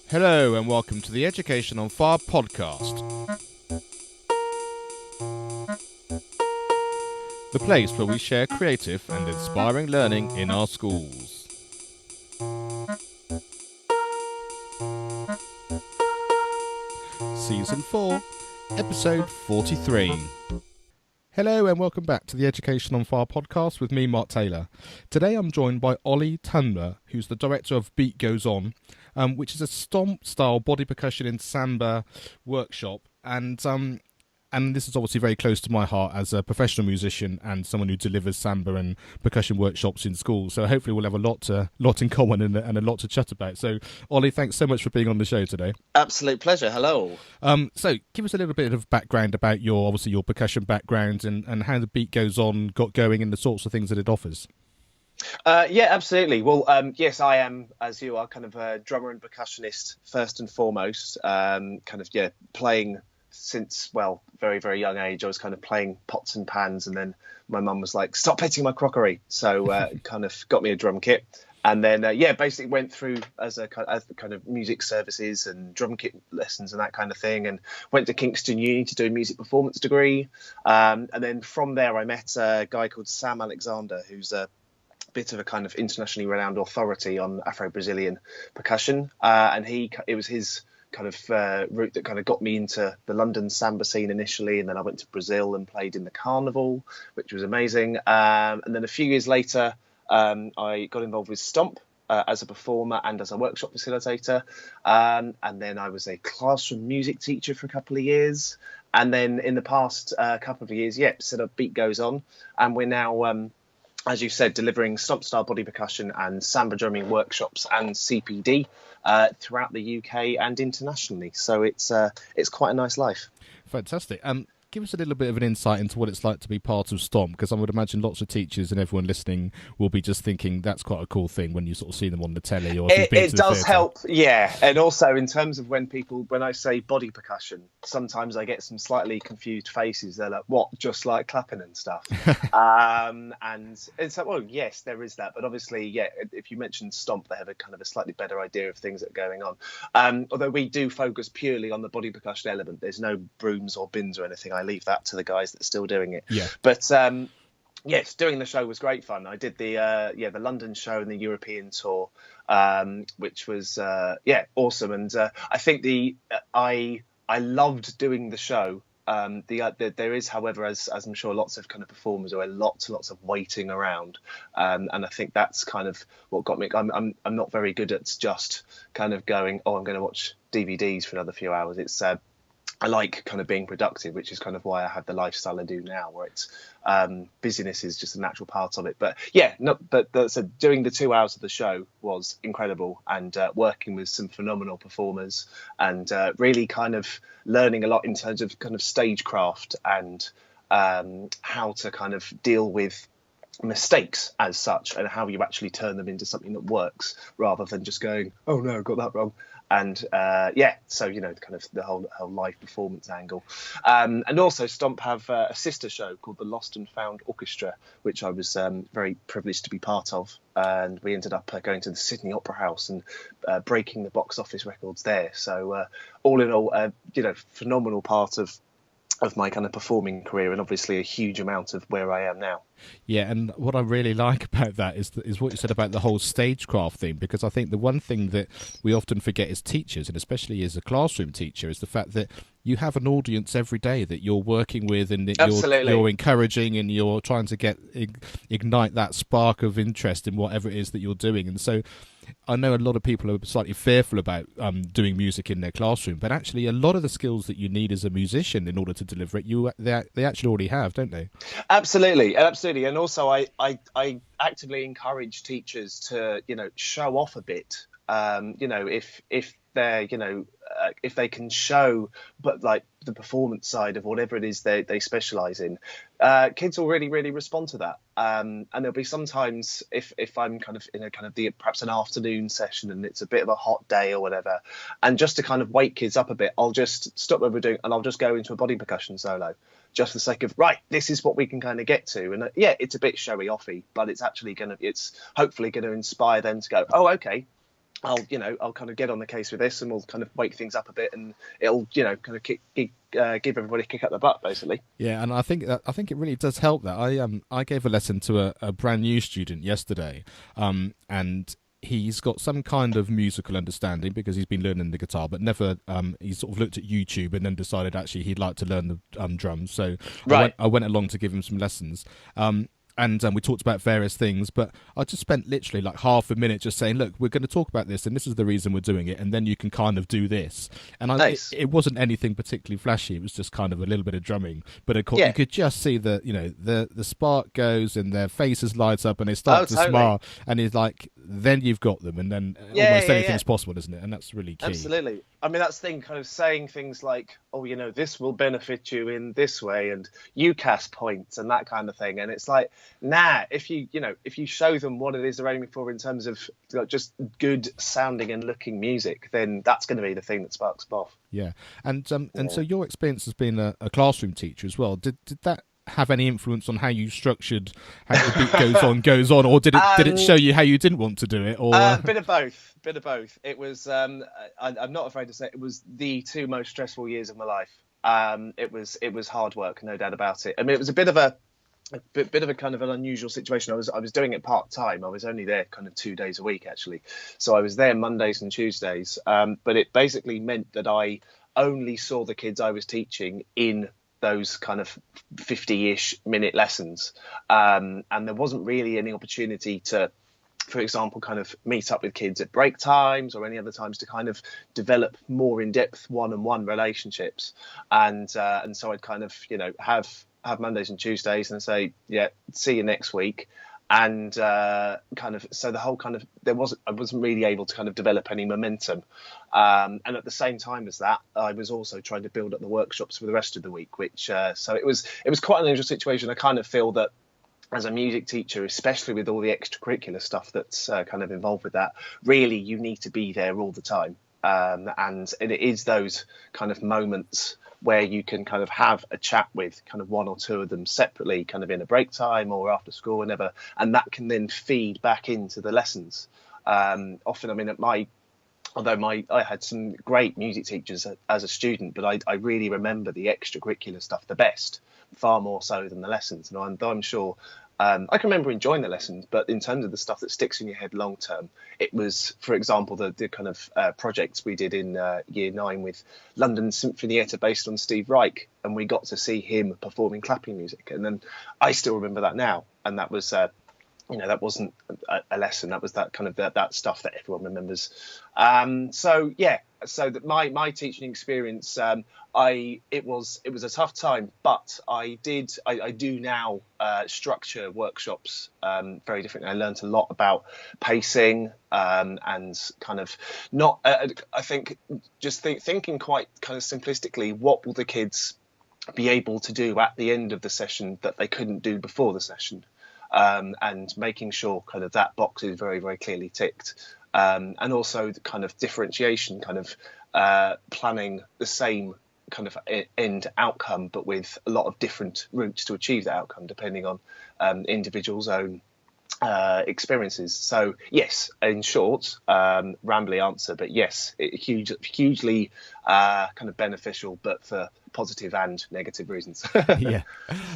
Hello and welcome to the Education on Fire podcast. The place where we share creative and inspiring learning in our schools. Season 4, Episode 43. Hello and welcome back to the Education on Fire podcast with me, Mark Taylor. Today I'm joined by Ollie Tunmer, who's the director of Beat Goes On, which is a STOMP-style body percussion in samba workshop. And this is obviously very close to my heart as a professional musician and someone who delivers samba and percussion workshops in schools. So hopefully we'll have a lot in common and a lot to chat about. So, Ollie, thanks so much for being on the show today. Absolute pleasure. Hello. So give us a little bit of background about your percussion background and how the Beat Goes On got going and the sorts of things that it offers. Yeah, absolutely. Well, yes, I am, as you are, kind of a drummer and percussionist first and foremost. Playing since, well, very, very young age. I was kind of playing pots and pans, and then my mum was like, stop hitting my crockery. So kind of got me a drum kit. And then, basically went through as kind of music services and drum kit lessons and that kind of thing, and went to Kingston Uni to do a music performance degree. And then from there, I met a guy called Sam Alexander, who's a bit of a kind of internationally renowned authority on Afro-Brazilian percussion. And it was his kind of route that kind of got me into the London samba scene initially, and then I went to Brazil and played in the carnival, which was amazing. And then a few years later, I got involved with STOMP as a performer and as a workshop facilitator. And then I was a classroom music teacher for a couple of years. And then in the past couple of years, set up Beat Goes On. And we're now, as you said, delivering STOMP-style body percussion and samba drumming workshops and CPD throughout the UK and internationally. So it's quite a nice life. Fantastic. Give us a little bit of an insight into what it's like to be part of STOMP, because I would imagine lots of teachers and everyone listening will be just thinking that's quite a cool thing when you sort of see them on the telly. Or it does help, yeah. And also in terms of when I say body percussion, sometimes I get some slightly confused faces. They're like, what, just like clapping and stuff? And it's like, well, yes, there is that. But obviously, yeah, if you mention STOMP, they have a kind of a slightly better idea of things that are going on. Although we do focus purely on the body percussion element. There's no brooms or bins or anything. I leave that to the guys that are still doing it. Yeah. But yes, doing the show was great fun. I did the London show and the European tour, which was awesome. And I think I loved doing the show. There is, however, as I'm sure lots of kind of performers, there are lots and lots of waiting around, and I think that's kind of what got me. I'm not very good at just kind of going, I'm going to watch DVDs for another few hours. It's I like kind of being productive, which is kind of why I have the lifestyle I do now, where it's busyness is just a natural part of it. But yeah, so doing the 2 hours of the show was incredible, and working with some phenomenal performers, and really kind of learning a lot in terms of kind of stagecraft and how to kind of deal with mistakes as such, and how you actually turn them into something that works rather than just going, oh no, I got that wrong. And so kind of the whole live performance angle, and also STOMP have a sister show called the Lost Found Orchestra, which I was very privileged to be part of, and we ended up going to the Sydney Opera House and breaking the box office records there. So all in all, phenomenal part of my kind of performing career, and obviously a huge amount of where I am now. Yeah, and what I really like about that is what you said about the whole stagecraft thing, because I think the one thing that we often forget as teachers, and especially as a classroom teacher, is the fact that you have an audience every day that you're working with, and that you're encouraging, and you're trying to ignite that spark of interest in whatever it is that you're doing. And so I know a lot of people are slightly fearful about doing music in their classroom, but actually a lot of the skills that you need as a musician in order to deliver it, they actually already have, don't they? Absolutely. And also I actively encourage teachers to, show off a bit. If they're, if they can show, but like the performance side of whatever it is they specialize in, kids will really, really respond to that. And there'll be sometimes if I'm kind of in a kind of perhaps an afternoon session and it's a bit of a hot day or whatever, and just to kind of wake kids up a bit, I'll just stop what we're doing and I'll just go into a body percussion solo, just for the sake of, right, this is what we can kind of get to. And it's a bit showy offy, but it's actually it's hopefully going to inspire them to go, oh, okay, I'll kind of get on the case with this, and we'll kind of wake things up a bit, and it'll, kind of give everybody a kick up the butt, basically. Yeah, and I think it really does help that. I gave a lesson to a brand new student yesterday, and he's got some kind of musical understanding because he's been learning the guitar, but never he sort of looked at YouTube and then decided actually he'd like to learn the drums. So Right. I went along to give him some lessons. And we talked about various things, but I just spent literally like half a minute just saying, look, we're going to talk about this, and this is the reason we're doing it, and then you can kind of do this. And Nice. it wasn't anything particularly flashy. It was just kind of a little bit of drumming. But of course, Yeah. you could just see the spark goes, and their faces light up, and they start to Totally. smile. And it's like, then you've got them, and then almost anything's possible, isn't it? And that's really key. Absolutely. I mean, that's the thing, kind of saying things like, oh, this will benefit you in this way, and UCAS points and that kind of thing. And it's like, nah, if you show them what it is they're aiming for in terms of just good sounding and looking music, then that's going to be the thing that sparks them off. Yeah. And so your experience as being a classroom teacher as well, did that have any influence on how you structured how the beat goes on, or did it show you how you didn't want to do it? Or bit of both. It was I'm not afraid to say it was the two most stressful years of my life. It was hard work, no doubt about it. I mean, it was a bit of a kind of an unusual situation. I was doing it part time. I was only there kind of 2 days a week, actually. So I was there Mondays and Tuesdays. But it basically meant that I only saw the kids I was teaching in those kind of 50-ish minute lessons. And there wasn't really any opportunity to, for example, kind of meet up with kids at break times or any other times to kind of develop more in-depth one-on-one relationships. And so I'd kind of, have Mondays and Tuesdays and say, yeah, see you next week. And kind of, so the whole kind of, I wasn't really able to kind of develop any momentum. And at the same time as that, I was also trying to build up the workshops for the rest of the week, which, so it was quite an unusual situation. I kind of feel that as a music teacher, especially with all the extracurricular stuff that's kind of involved with that, really you need to be there all the time. And it is those kind of moments where you can kind of have a chat with kind of one or two of them separately, kind of in a break time or after school, whenever, and that can then feed back into the lessons. Often, I mean, I had some great music teachers as a student, but I really remember the extracurricular stuff the best, far more so than the lessons. And I'm sure I can remember enjoying the lessons, but in terms of the stuff that sticks in your head long term, it was, for example, the kind of projects we did in year 9 with London Sinfonietta based on Steve Reich, and we got to see him performing clapping music. And then I still remember that now, and that was that wasn't a lesson. That was that kind of that stuff that everyone remembers. So that my teaching experience, it was a tough time, but I do now structure workshops very differently. I learned a lot about pacing and kind of not. I think just thinking quite kind of simplistically, what will the kids be able to do at the end of the session that they couldn't do before the session? And making sure kind of that box is very, very clearly ticked. And also the kind of differentiation, kind of planning the same kind of end outcome, but with a lot of different routes to achieve that outcome, depending on individuals' own experiences. So yes, in short, rambly answer, but yes, hugely kind of beneficial, but for positive and negative reasons. Yeah.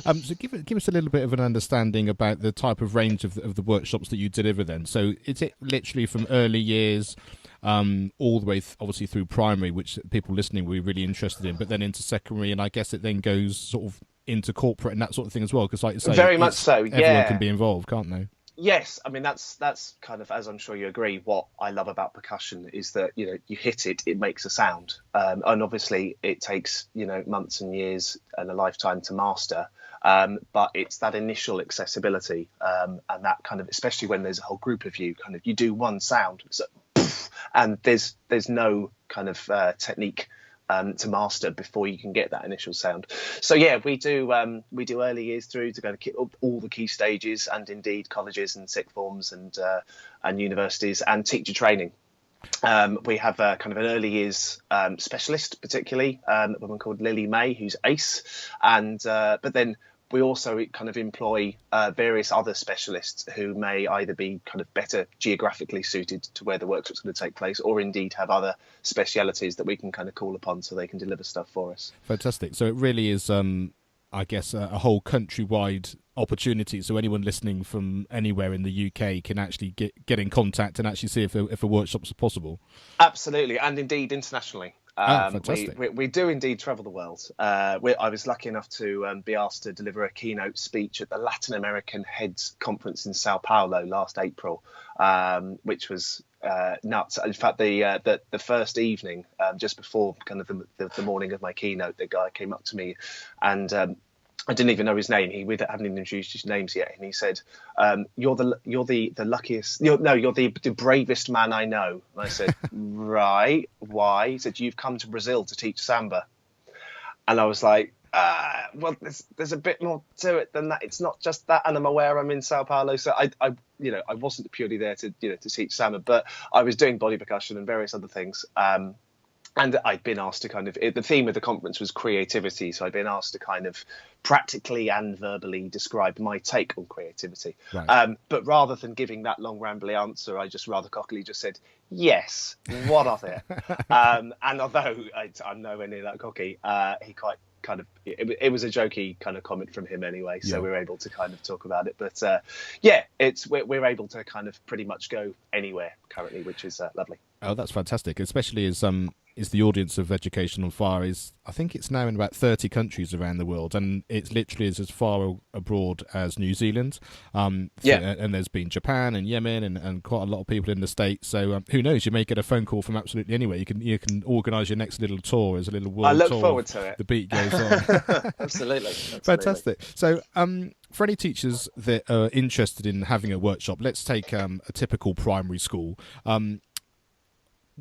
So give us a little bit of an understanding about the type of range of the workshops that you deliver then. So is it literally from early years all the way obviously through primary, which people listening will be really interested in, but then into secondary, and I guess it then goes sort of into corporate and that sort of thing as well, because like you say, very much so, yeah, everyone can be involved, can't they? Yes, I mean that's kind of, as I'm sure you agree, what I love about percussion is that you hit it, it makes a sound, and obviously it takes months and years and a lifetime to master, but it's that initial accessibility, and that kind of, especially when there's a whole group of you, kind of you do one sound, so, and there's no kind of technique to master before you can get that initial sound. So yeah, we do early years through to go to all the key stages, and indeed colleges and sixth forms and universities, and teacher training. We have kind of an early years specialist, particularly a woman called Lily May, who's ace, and but then we also kind of employ various other specialists who may either be kind of better geographically suited to where the workshop's going to take place, or indeed have other specialities that we can kind of call upon so they can deliver stuff for us. Fantastic. So it really is, I guess, a whole countrywide opportunity. So anyone listening from anywhere in the UK can actually get in contact and actually see if a workshops are possible. Absolutely, and indeed internationally. Fantastic. We do indeed travel the world. I was lucky enough to be asked to deliver a keynote speech at the Latin American Heads Conference in São Paulo last April, which was nuts. In fact, the first evening, just before kind of the morning of my keynote, the guy came up to me and I didn't even know his name. We hadn't even introduced his names yet, and he said, "You're the luckiest. You're the bravest man I know." And I said, "Right, why?" He said, "You've come to Brazil to teach samba," and I was like, "Well, there's a bit more to it than that. It's not just that." And I'm aware I'm in São Paulo, so I wasn't purely there to teach samba, but I was doing body percussion and various other things. And I'd been asked to kind of, the theme of the conference was creativity. So I'd been asked to kind of practically and verbally describe my take on creativity. Right. But rather than giving that long rambly answer, I just rather cockily just said, yes, what of it? And although I'm nowhere near that cocky, he quite kind of, it was a jokey kind of comment from him anyway. So we were able to kind of talk about it. But we're able to kind of pretty much go anywhere currently, which is lovely. Oh, that's fantastic, especially as the audience of Education on Fire is, I think it's now in about 30 countries around the world, and it's literally is as far abroad as New Zealand. And there's been Japan and Yemen and quite a lot of people in the States. So who knows? You may get a phone call from absolutely anywhere. You can organise your next little tour as a little world tour. I look forward to it. The beat goes on. Absolutely. Fantastic. So for any teachers that are interested in having a workshop, let's take a typical primary school.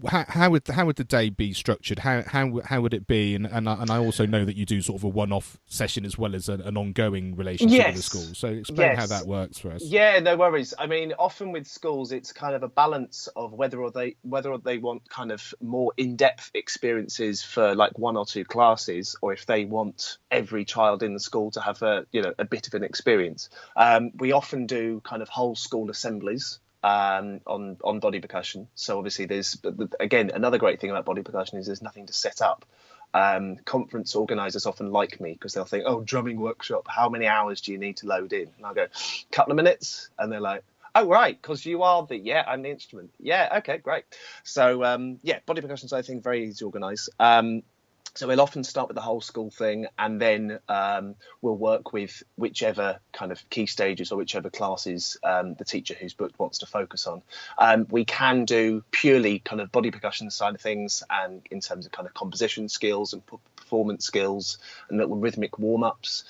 How would the day be structured? How would it be? And I also know that you do sort of a one-off session as well as an ongoing relationship with the school. So explain how that works for us. Yeah, no worries. I mean, often with schools, it's kind of a balance of whether they want kind of more in-depth experiences for like one or two classes, or if they want every child in the school to have a bit of an experience. We often do kind of whole school assemblies on body percussion. So obviously again, another great thing about body percussion is there's nothing to set up. Conference organisers often like me because they'll think, oh, drumming workshop, how many hours do you need to load in? And I'll go, couple of minutes. And they're like, oh, right, because you are I'm the instrument. Yeah, okay, great. So body percussion, I think, very easy to organise. So we'll often start with the whole school thing, and then we'll work with whichever kind of key stages or whichever classes the teacher who's booked wants to focus on. We can do purely kind of body percussion side of things, and in terms of kind of composition skills and performance skills and little rhythmic warm-ups.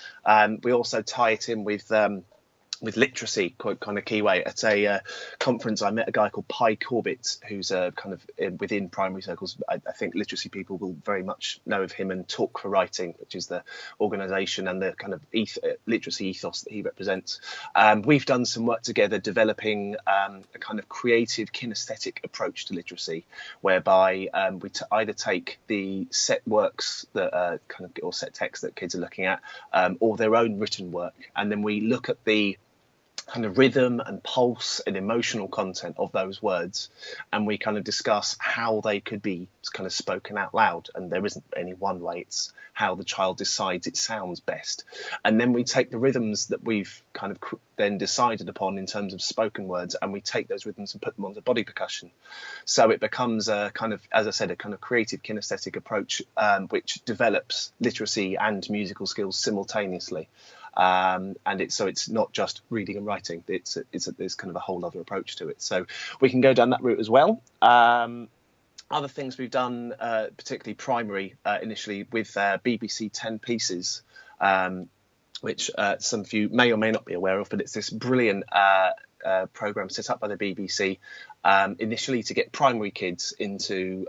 We also tie it in with literacy, quite kind of key way. At a conference, I met a guy called Pi Corbett, who's a kind of within primary circles. I think literacy people will very much know of him, and Talk for Writing, which is the organisation and the kind of literacy ethos that he represents. We've done some work together developing a kind of creative kinesthetic approach to literacy, whereby we either take the set works that or set text that kids are looking at, or their own written work, and then we look at the kind of rhythm and pulse and emotional content of those words, and we kind of discuss how they could be kind of spoken out loud. And there isn't any one way, it's how the child decides it sounds best. And then we take the rhythms that we've kind of then decided upon in terms of spoken words, and we take those rhythms and put them onto body percussion. So it becomes a kind of, as I said, a kind of creative kinesthetic approach, which develops literacy and musical skills simultaneously. And it's not just reading and writing. There's kind of a whole other approach to it. So we can go down that route as well. Other things we've done, particularly primary, initially with BBC 10 Pieces, which some of you may or may not be aware of, but it's this brilliant program set up by the BBC, initially to get primary kids into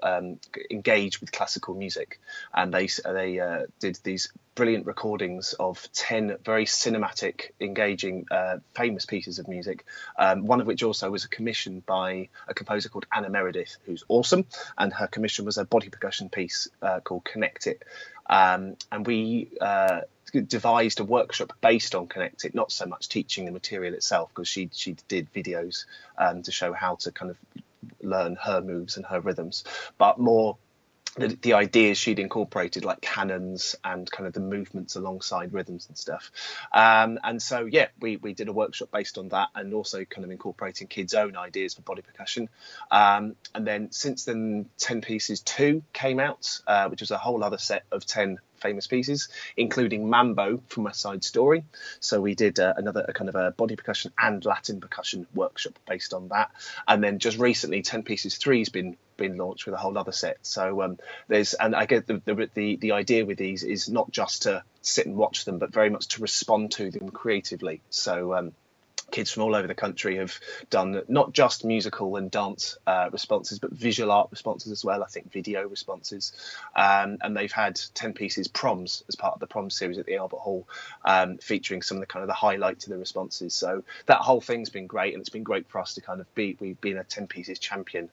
engage with classical music, and they did these brilliant recordings of 10 very cinematic, engaging, famous pieces of music, one of which also was a commission by a composer called Anna Meredith, who's awesome, and her commission was a body percussion piece called Connect It. and we devised a workshop based on Connect It, not so much teaching the material itself, because she did videos to show how to kind of learn her moves and her rhythms, but more the ideas she'd incorporated, like canons and kind of the movements alongside rhythms and stuff. And so, yeah, we did a workshop based on that, and also kind of incorporating kids' own ideas for body percussion. And then since then, 10 Pieces 2 came out, which was a whole other set of 10 famous pieces, including Mambo from West Side Story. So we did another kind of a body percussion and Latin percussion workshop based on that. And then just recently, 10 Pieces 3 has been launched with a whole other set. So and I get the idea with these is not just to sit and watch them, but very much to respond to them creatively. So kids from all over the country have done not just musical and dance responses, but visual art responses as well. I think video responses, and they've had 10 Pieces proms as part of the prom series at the Albert Hall, featuring some of the kind of the highlights of the responses. So that whole thing's been great, and it's been great for us to kind of we've been a 10 Pieces champion,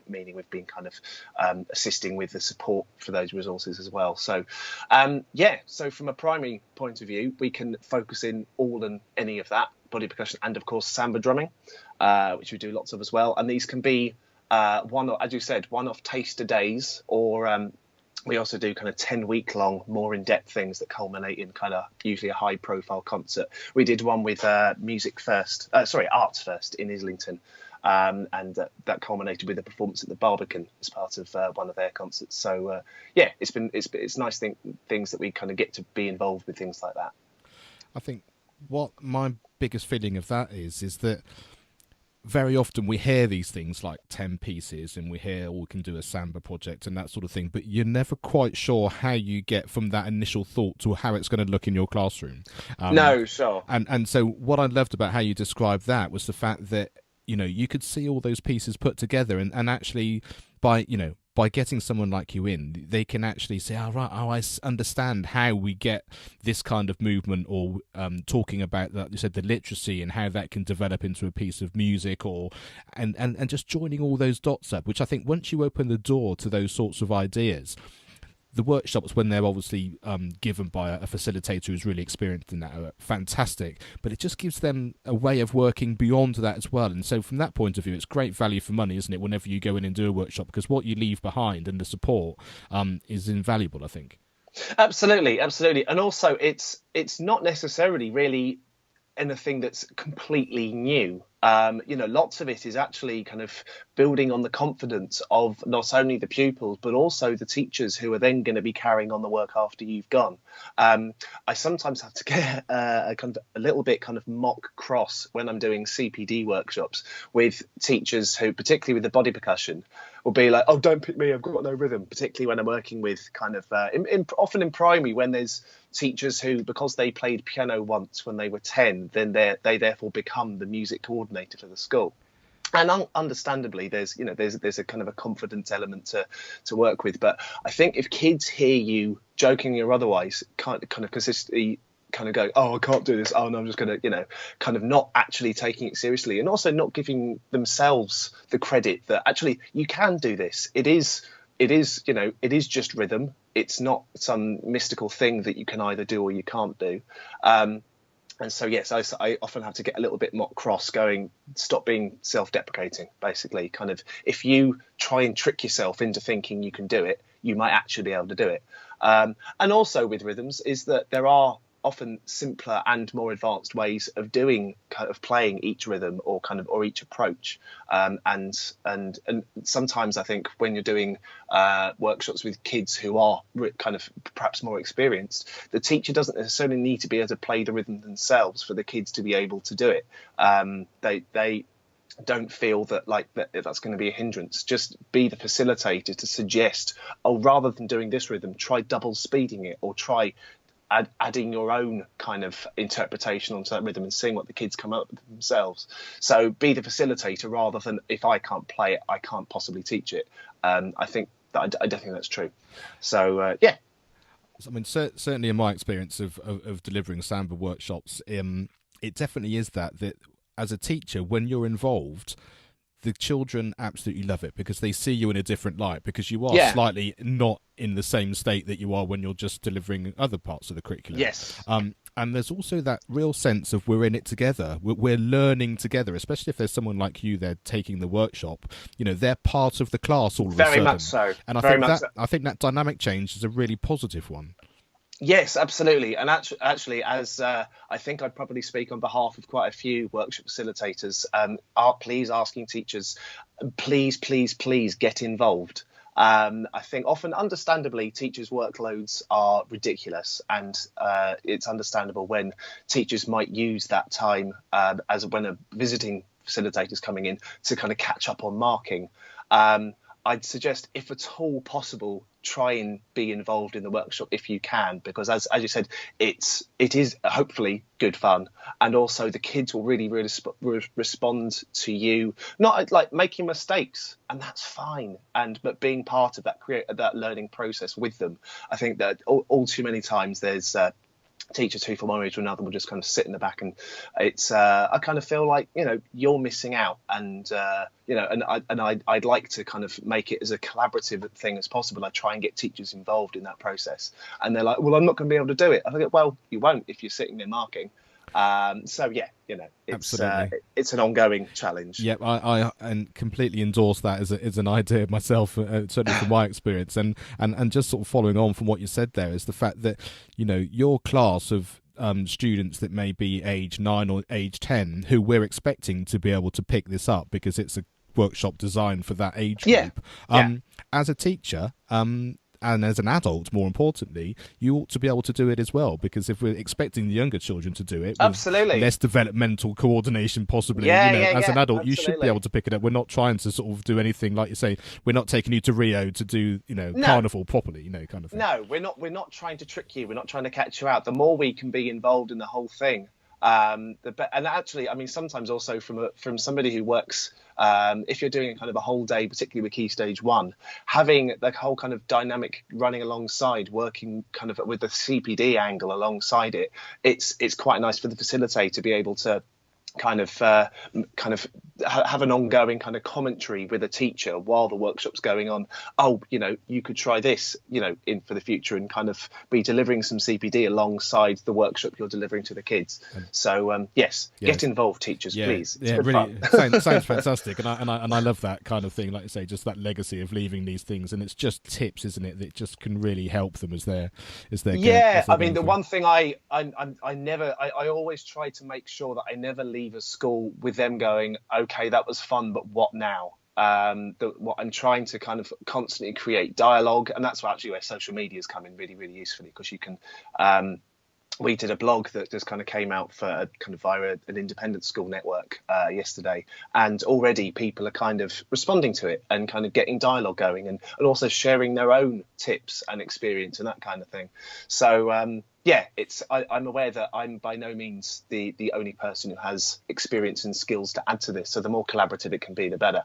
meaning we've been kind of assisting with the support for those resources as well. So so from a primary point of view, we can focus in all and any of that, body percussion, and of course samba drumming, which we do lots of as well. And these can be one-off taster days, or we also do kind of 10-week-long, more in-depth things that culminate in kind of usually a high-profile concert. We did one with Arts First in Islington, and that culminated with a performance at the Barbican as part of one of their concerts. So it's nice things that we kind of get to be involved with things like that. I think what my biggest feeling of that is that very often we hear these things like 10 Pieces, and we hear, we can do a samba project and that sort of thing, but you're never quite sure how you get from that initial thought to how it's going to look in your classroom. No, sure. And so what I loved about how you described that was the fact that, you could see all those pieces put together, and actually by getting someone like you in, they can actually say, I understand how we get this kind of movement, or talking about that, you said the literacy and how that can develop into a piece of music, and just joining all those dots up, which I think once you open the door to those sorts of ideas, the workshops, when they're obviously given by a facilitator who's really experienced in that, are fantastic, but it just gives them a way of working beyond that as well. And so from that point of view, it's great value for money, isn't it, whenever you go in and do a workshop, because what you leave behind and the support is invaluable, I think. Absolutely. And also it's not necessarily really anything that's completely new. Lots of it is actually kind of building on the confidence of not only the pupils, but also the teachers who are then going to be carrying on the work after you've gone. I sometimes have to get a little bit kind of mock cross when I'm doing CPD workshops with teachers who, particularly with the body percussion, will be like, "Oh, don't pick me, I've got no rhythm." Particularly when I'm working with kind of often in primary, when there's teachers who, because they played piano once when they were 10, then they therefore become the music coordinator for the school. And understandably, there's a kind of a confidence element to work with. But I think if kids hear you, jokingly or otherwise, kind of consistently kind of go, "Oh, I can't do this. Oh no, I'm just going to," kind of not actually taking it seriously, and also not giving themselves the credit that actually you can do this. It is just rhythm. It's not some mystical thing that you can either do or you can't do. And so, yes, I often have to get a little bit more cross, going, stop being self-deprecating, basically. Kind of, if you try and trick yourself into thinking you can do it, you might actually be able to do it. And also with rhythms is that there are often simpler and more advanced ways of playing each rhythm or each approach. And sometimes I think when you're doing workshops with kids who are kind of perhaps more experienced, the teacher doesn't necessarily need to be able to play the rhythm themselves for the kids to be able to do it. They don't feel that's going to be a hindrance. Just be the facilitator to suggest, rather than doing this rhythm, try double speeding it, or try adding your own kind of interpretation onto that rhythm and seeing what the kids come up with themselves. So be the facilitator rather than, if I can't play it, I can't possibly teach it. I think that I don't think that's true. So yeah. I mean, certainly in my experience of delivering samba workshops, it definitely is that as a teacher, when you're involved, the children absolutely love it because they see you in a different light, because you are slightly not in the same state that you are when you're just delivering other parts of the curriculum. Yes. And there's also that real sense of we're in it together. We're learning together, especially if there's someone like you there taking the workshop. You know, they're part of the class all of a sudden. Very much so. And I think that dynamic change is a really positive one. Yes, absolutely. And actually, as I think I'd probably speak on behalf of quite a few workshop facilitators, please asking teachers, please get involved. I think often, understandably, teachers' workloads are ridiculous, and it's understandable when teachers might use that time as when a visiting facilitator is coming in to kind of catch up on marking. I'd suggest, if at all possible, try and be involved in the workshop if you can, because as you said, it is hopefully good fun, and also the kids will really respond to you, not like making mistakes, and that's fine, but being part of that learning process with them. I think that all too many times there's teachers who from one way to another will just kind of sit in the back, and it's I kind of feel like, you know, you're missing out, and you know, and I'd like to kind of make it as a collaborative thing as possible. I try and get teachers involved in that process, and they're like, well, I'm not going to be able to do it. I think, well, you won't if you're sitting there marking. So yeah, you know, it's an ongoing challenge. Yep, I completely endorse that as an idea myself, certainly from my experience, and just sort of following on from what you said there is the fact that, you know, your class of students that may be age 9 or age 10 who we're expecting to be able to pick this up because it's a workshop designed for that age group. As a teacher, and as an adult, more importantly, you ought to be able to do it as well, because if we're expecting the younger children to do it, absolutely, less developmental coordination possibly, as an adult, you should be able to pick it up. We're not trying to sort of do anything, like you say, we're not taking you to Rio to do, you know, carnival properly, you know, kind of thing. No, we're not trying to trick you. We're not trying to catch you out. The more we can be involved in the whole thing, and actually, I mean, sometimes also from somebody who works, if you're doing kind of a whole day, particularly with Key Stage 1, having the whole kind of dynamic running alongside, working kind of with the CPD angle alongside it, it's quite nice for the facilitator to be able to kind of have an ongoing kind of commentary with a teacher while the workshop's going on. Oh, you know, you could try this, you know, in for the future, and kind of be delivering some CPD alongside the workshop you're delivering to the kids. So yes, get involved, teachers, please. It's really sounds fantastic, and I love that kind of thing. Like you say, just that legacy of leaving these things, and it's just tips, isn't it? That just can really help them as they're I mean, the one thing I always try to make sure that I never leave a school with them going, okay, that was fun, but what now? What I'm trying to kind of constantly create dialogue, and that's actually where social media has come in really, really usefully, because you can. We did a blog that just kind of came out for kind of via an independent school network yesterday, and already people are kind of responding to it and kind of getting dialogue going, and also sharing their own tips and experience and that kind of thing. So I'm aware that I'm by no means the only person who has experience and skills to add to this. So the more collaborative it can be, the better.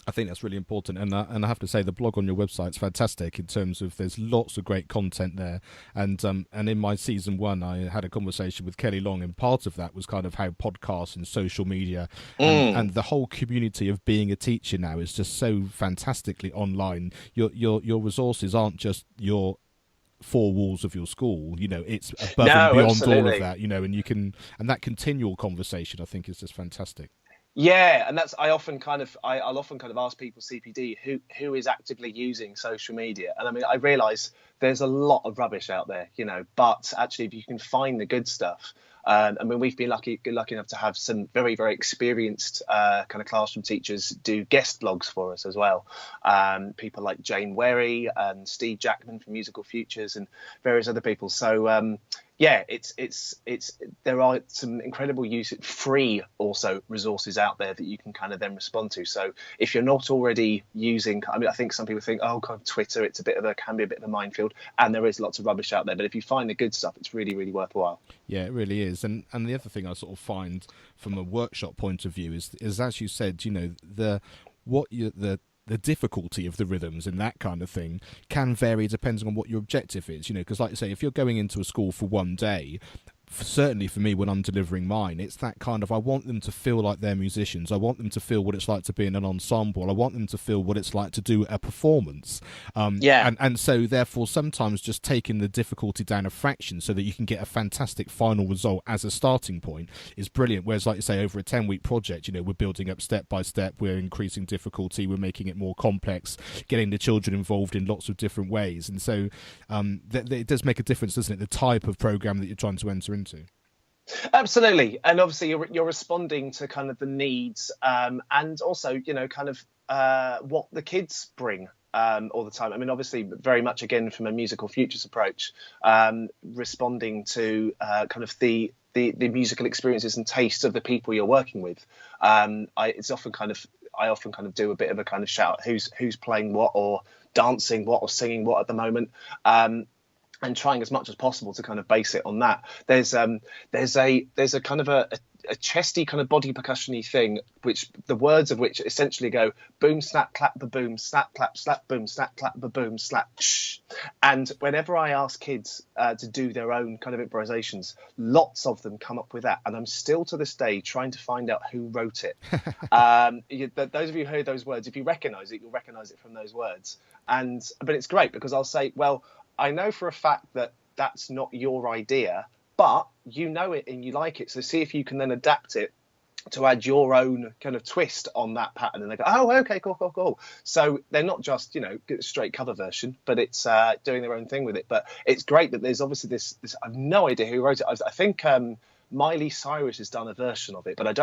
I think that's really important, and I have to say the blog on your website's fantastic in terms of there's lots of great content there, and in my season 1 I had a conversation with Kelly Long, and part of that was kind of how podcasts and social media and the whole community of being a teacher now is just so fantastically online. Your resources aren't just your 4 walls of your school, you know, it's above and beyond all of that, you know, and that continual conversation I think is just fantastic. Yeah, and that's I'll often kind of ask people, CPD, who is actively using social media, and I mean, I realise there's a lot of rubbish out there, you know, but actually if you can find the good stuff, I mean, we've been lucky enough to have some very, very experienced kind of classroom teachers do guest blogs for us as well. People like Jane Werry and Steve Jackman from Musical Futures and various other people. So there are some incredible free also resources out there that you can kind of then respond to. So if you're not already using, I mean, I think some people think, oh God, Twitter, can be a bit of a minefield, and there is lots of rubbish out there. But if you find the good stuff, it's really, really worthwhile. Yeah, it really is. And the other thing I sort of find from a workshop point of view is as you said, you know, the difficulty of the rhythms and that kind of thing can vary depending on what your objective is, you know, because like you say, if you're going into a school for one day, certainly for me when I'm delivering mine, it's that kind of, I want them to feel like they're musicians. I want them to feel what it's like to be in an ensemble. I want them to feel what it's like to do a performance. And so therefore sometimes just taking the difficulty down a fraction so that you can get a fantastic final result as a starting point is brilliant. Whereas, like you say, over a 10-week project, you know, we're building up step by step, we're increasing difficulty, we're making it more complex, getting the children involved in lots of different ways. And so it does make a difference, doesn't it, the type of program that you're trying to enter into. Absolutely. And obviously you're responding to kind of the needs, and also, you know, kind of what the kids bring all the time. I mean, obviously very much again from a musical futures approach, responding to kind of the musical experiences and tastes of the people you're working with. I often kind of do a bit of a kind of shout who's playing what, or dancing what, or singing what at the moment. And trying as much as possible to kind of base it on that. There's a kind of a chesty kind of body percussion-y thing, which the words of which essentially go boom, snap, clap, ba-boom, snap, clap, slap, boom, snap, clap, ba-boom, slap, shh. And whenever I ask kids to do their own kind of improvisations, lots of them come up with that. And I'm still to this day trying to find out who wrote it. Those of you who heard those words, if you recognise it, you'll recognise it from those words. But it's great because I'll say, well, I know for a fact that that's not your idea, but you know it and you like it. So see if you can then adapt it to add your own kind of twist on that pattern. And they go, oh, okay, cool. So they're not just, you know, straight cover version, but it's doing their own thing with it. But it's great that there's obviously this I have no idea who wrote it. I think Miley Cyrus has done a version of it, but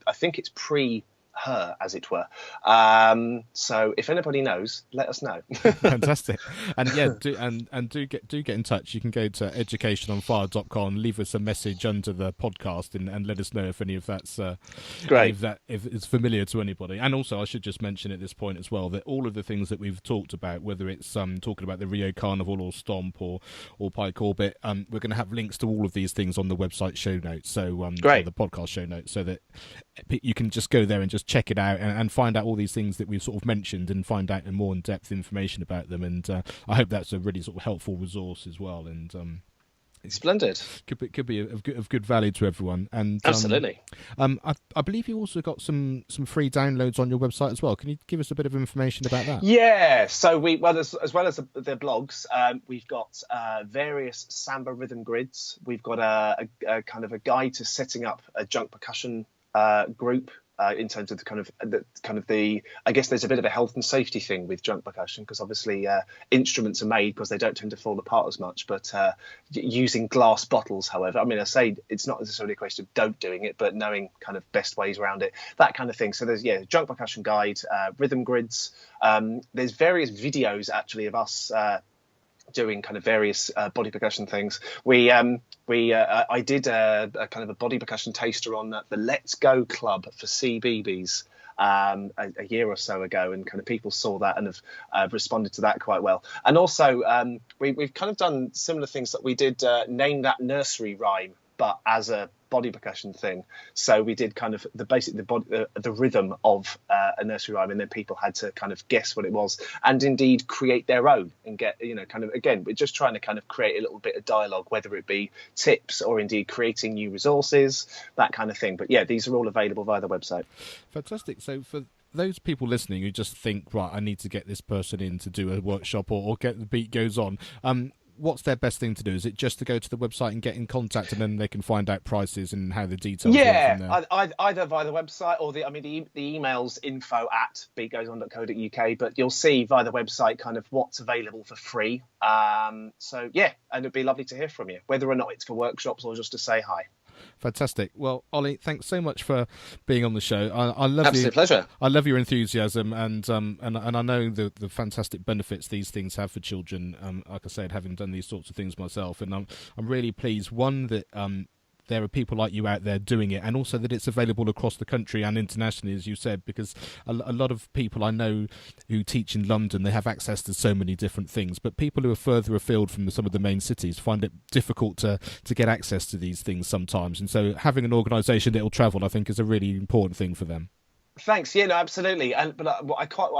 I think it's pre her, as it were. So if anybody knows, let us know. Fantastic. And yeah, do get in touch. You can go to educationonfire.com, leave us a message under the podcast, and let us know if any of that's great, if it's familiar to anybody. And also I should just mention at this point as well that all of the things that we've talked about, whether it's talking about the Rio Carnival or Stomp or Pike Orbit, we're going to have links to all of these things on the website show notes, so great, the podcast show notes, so that you can just go there and just check it out and find out all these things that we've sort of mentioned and find out more in-depth information about them. And I hope that's a really sort of helpful resource as well. And splendid. Could be of good value to everyone. And absolutely. I believe you also got some free downloads on your website as well. Can you give us a bit of information about that? Yeah. So as well as the blogs, we've got various samba rhythm grids. We've got a kind of a guide to setting up a junk percussion group. In terms of the I guess there's a bit of a health and safety thing with junk percussion, because obviously instruments are made because they don't tend to fall apart as much. But using glass bottles, however, I mean, I say it's not necessarily a question of don't doing it, but knowing kind of best ways around it, that kind of thing. So there's junk percussion guide, rhythm grids. There's various videos actually of us doing kind of various body percussion things. I did a kind of a body percussion taster on the Let's Go Club for CBBS a year or so ago, and kind of people saw that and have responded to that quite well. And also we've kind of done similar things that we did Name That Nursery Rhyme, but as a body percussion thing. So we did kind of the rhythm of a nursery rhyme, and then people had to kind of guess what it was and indeed create their own and get, kind of, again, we're just trying to kind of create a little bit of dialogue, whether it be tips or indeed creating new resources, that kind of thing. But yeah, these are all available via the website. Fantastic. So for those people listening who just think, right, I need to get this person in to do a workshop or get the beat goes on, what's their best thing to do? Is it just to go to the website and get in contact, and then they can find out prices and how the details work from there? Either via the website or the email's info@beatgoeson.co.uk, but you'll see via the website kind of what's available for free. So yeah, and it'd be lovely to hear from you, whether or not it's for workshops or just to say hi. Fantastic. Well, Ollie, thanks so much for being on the show. I love Absolute pleasure. I love your enthusiasm, and I know the fantastic benefits these things have for children. Like I said, having done these sorts of things myself, and I'm really pleased, one, that there are people like you out there doing it, and also that it's available across the country and internationally, as you said, because a lot of people I know who teach in London, they have access to so many different things, but people who are further afield from some of the main cities find it difficult to get access to these things sometimes, and so having an organisation that will travel, I think, is a really important thing for them. Thanks. Yeah, no, absolutely. And but what I quite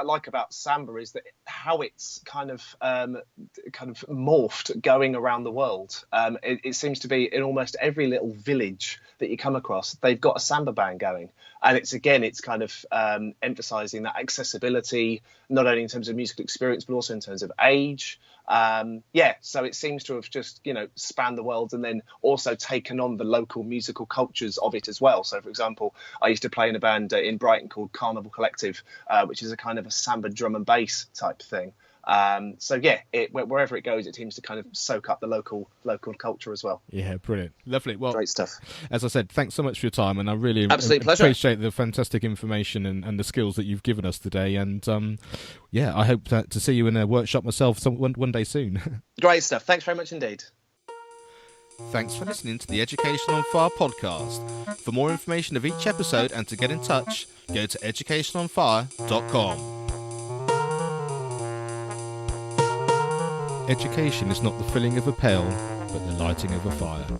like about samba is that how it's kind of morphed going around the world. It seems to be in almost every little village that you come across, they've got a samba band going, and it's kind of emphasising that accessibility, not only in terms of musical experience but also in terms of age. So it seems to have just spanned the world, and then also taken on the local musical cultures of it as well. So for example, I used to play in a band in Brighton called Carnival Collective, which is a kind of a samba drum and bass type thing. Wherever it goes, it seems to kind of soak up the local culture as well. Yeah, brilliant, lovely. Well, great stuff. As I said, thanks so much for your time, and I really appreciate the fantastic information and the skills that you've given us today. And I hope to see you in a workshop myself one day soon. Great stuff. Thanks very much indeed. Thanks for listening to the Education on Fire podcast. For more information of each episode and to get in touch, go to educationonfire.com. Education is not the filling of a pail, but the lighting of a fire.